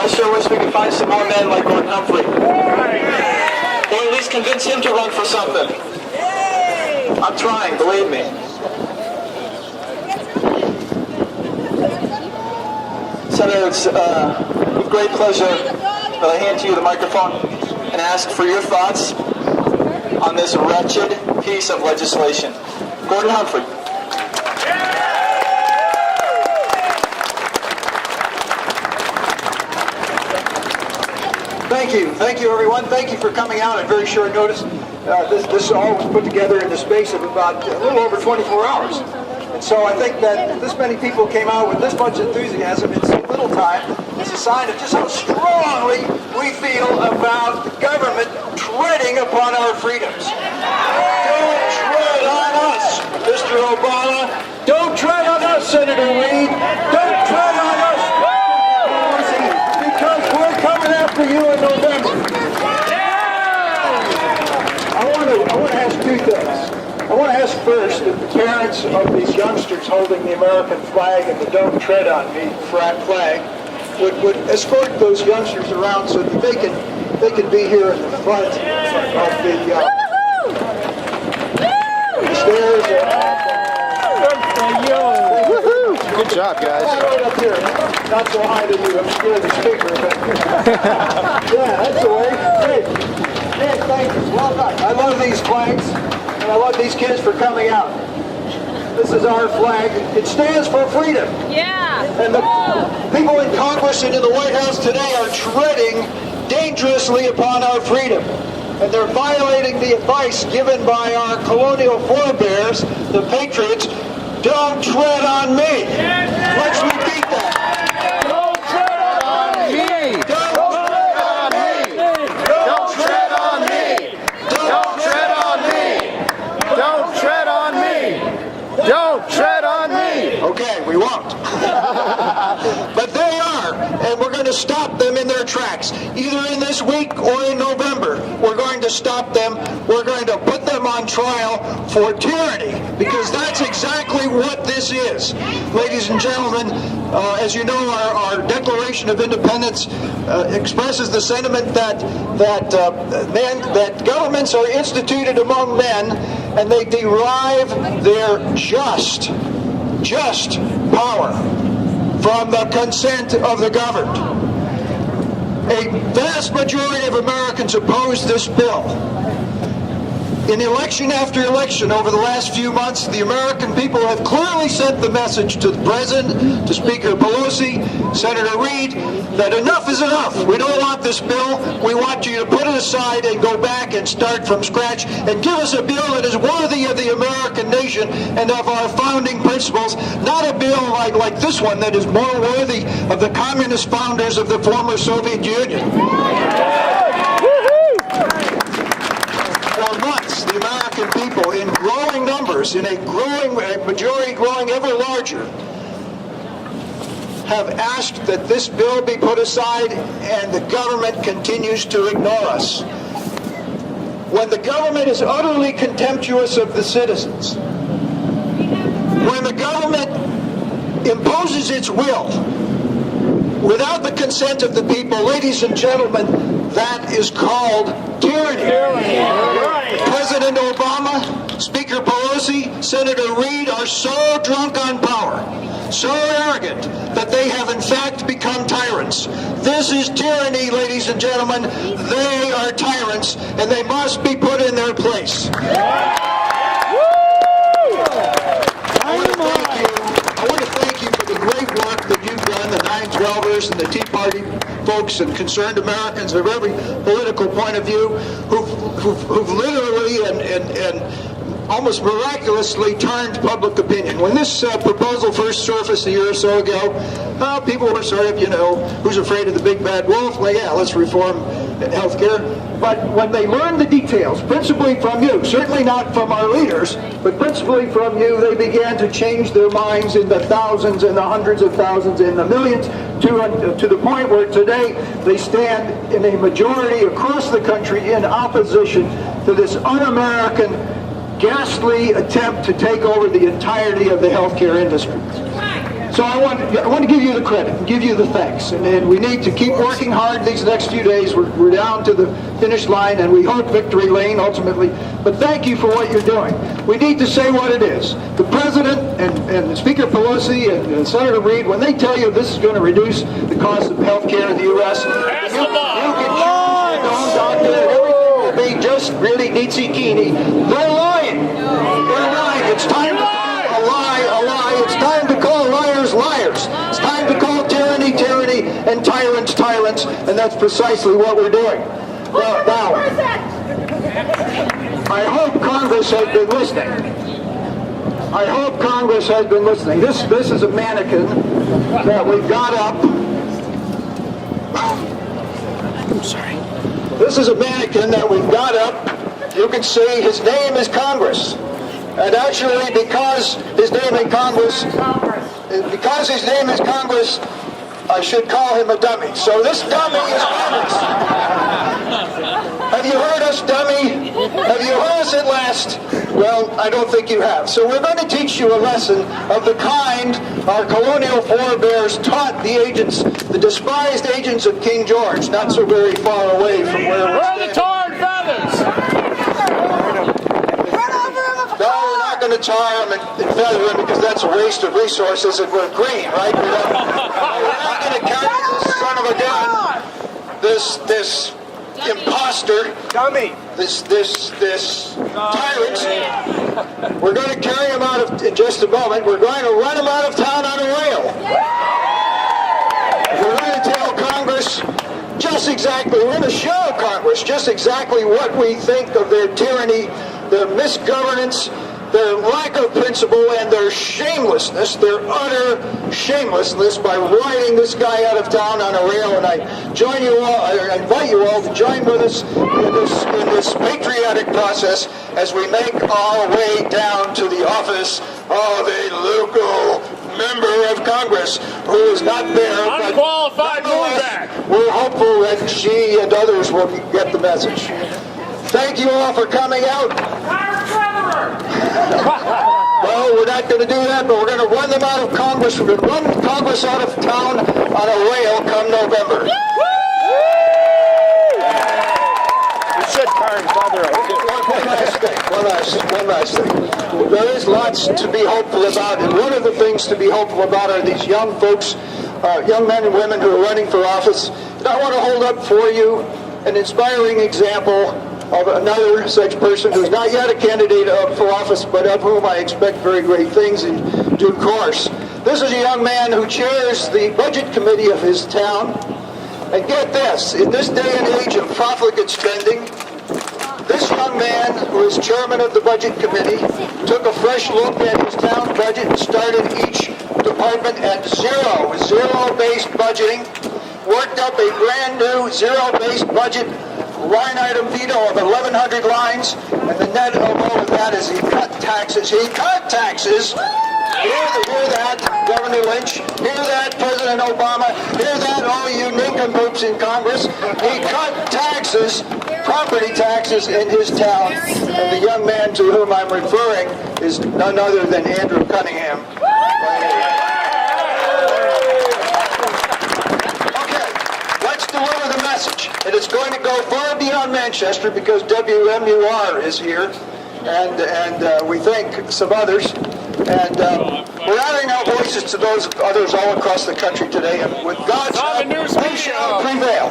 I sure wish we could find some more men like Gordon Humphrey. Or at least convince him to run for something. I'm trying, believe me. Senator, it's with great pleasure that I hand to you the microphone and ask for your thoughts on this wretched piece of legislation. Gordon Humphrey. Thank you everyone. Thank you for coming out at very short notice. This all was put together in the space of about a little over 24 hours. And so I think that this many people came out with this much enthusiasm in so little time is a sign of just how strongly we feel about the government treading upon our freedoms. Don't tread on us, Mr. Obama. Don't tread on us, Senator Reid. Don't tread on us, because we're coming after you in November. I want to ask two things. I want to ask first if the parents of these youngsters holding the American flag and the "Don't Tread on Me" flag would escort those youngsters around so that they can be here in the front of the stairs. Good job, guys. Right up here. Not so high that you obscure the speaker, but yeah, that's the way. Hey, thank you. Well done. I love these flags, and I love these kids for coming out. This is our flag. It stands for freedom. Yeah. And the people in Congress and in the White House today are treading dangerously upon our freedom. And they're violating the advice given by our colonial forebears, the patriots. Don't tread on me. Let's repeat that. Don't tread on me. Don't tread on me. Don't tread on me. Don't tread on me. Don't tread on me. Okay, we won't. But they are, and we're going to stop them in their tracks. Either in this week or in November, we're going to stop them. We're going to put them on trial for tyranny, because that's exactly what this is. Ladies and gentlemen, as you know, our Declaration of Independence expresses the sentiment that governments are instituted among men, and they derive their just power from the consent of the governed. A vast majority of Americans oppose this bill. In election after election over the last few months, the American people have clearly sent the message to the President, to Speaker Pelosi, Senator Reid, that enough is enough. We don't want this bill. We want you to put it aside and go back and start from scratch and give us a bill that is worthy of the American nation and of our founding principles, not a bill like this one that is more worthy of the communist founders of the former Soviet Union. For months, the American people, in growing numbers, in a majority growing ever larger, have asked that this bill be put aside, and the government continues to ignore us. When the government is utterly contemptuous of the citizens, when the government imposes its will without the consent of the people, ladies and gentlemen, that is called tyranny. President Obama, Speaker Pelosi, Senator Reid are so drunk on power, so arrogant, that they have in fact become tyrants. This is tyranny, ladies and gentlemen. They are tyrants, and they must be put in their place. I want to thank you for the great work that you've done, the 9/12ers and the Tea Party folks and concerned Americans of every political point of view who've literally and almost miraculously turned public opinion. When this proposal first surfaced a year or so ago, people were sort of, who's afraid of the big bad wolf? Well, yeah, let's reform healthcare. But when they learned the details, principally from you, certainly not from our leaders, but principally from you, they began to change their minds in the thousands and the hundreds of thousands and the millions to the point where today they stand in a majority across the country in opposition to this un-American, ghastly attempt to take over the entirety of the healthcare industry. So I want to give you the credit and give you the thanks. And we need to keep working hard these next few days. We're down to the finish line, and we hope victory lane ultimately. But thank you for what you're doing. We need to say what it is. The President and Speaker Pelosi and Senator Reid, when they tell you this is going to reduce the cost of health care in the U.S., you can choose your own doctor and everything will be just really neatsy-keeny. They're lying. They're lying. It's time to call a lie a lie. It's time to call liars liars. It's time to call tyranny tyranny and tyrants tyrants, and that's precisely what we're doing. Now, I hope Congress has been listening. I hope Congress has been listening. This is a mannequin that we got up. I'm sorry. This is a mannequin that we've got up. You can see his name is Congress. And actually, because his name is Congress, I should call him a dummy. So this dummy is Congress. Have you heard us, dummy? Have you heard us at last? Well, I don't think you have. So we're going to teach you a lesson of the kind our colonial forebears taught the agents, the despised agents of King George, not so very far away from where we're standing. the tar and feathers! No, we're not going to tar him and feather him because that's a waste of resources and we're green, right? We're not going to carry this son of a gun, this imposter, dummy, this tyrant. We're going to carry him out of, in just a moment, we're going to run him out of town on a rail. We're going to tell Congress just exactly, we're going to show Congress just exactly what we think of their tyranny, their misgovernance, their lack of principle, and their shamelessness, their utter shamelessness by riding this guy out of town on a rail. And I invite you all to join with us in this patriotic process as we make our way down to the office of a local member of Congress who is not there. Unqualified back. We're hopeful that she and others will get the message. Thank you all for coming out. Well, we're not going to do that, but we're going to run them out of Congress. We're going to run Congress out of town on a rail come November. You should turn father. One last thing. There is lots to be hopeful about, and one of the things to be hopeful about are these young folks, young men and women who are running for office. And I want to hold up for you an inspiring example of another such person who's not yet a candidate for office, but of whom I expect very great things in due course. This is a young man who chairs the budget committee of his town. And get this, in this day and age of profligate spending, this young man, who is chairman of the budget committee, took a fresh look at his town budget and started each department at zero-based budgeting, worked up a brand new zero-based budget line item veto of 1,100 lines, and the net of all of that is he cut taxes. He cut taxes. Hear that, Governor Lynch. Hear that, President Obama. Hear that, all you nincompoops in Congress. He cut taxes, property taxes in his town. And the young man to whom I'm referring is none other than Andrew Cunningham. Deliver the message, and it's going to go far beyond Manchester because WMUR is here, and we thank some others, and we're adding our voices to those others all across the country today, and with God's help, we shall prevail.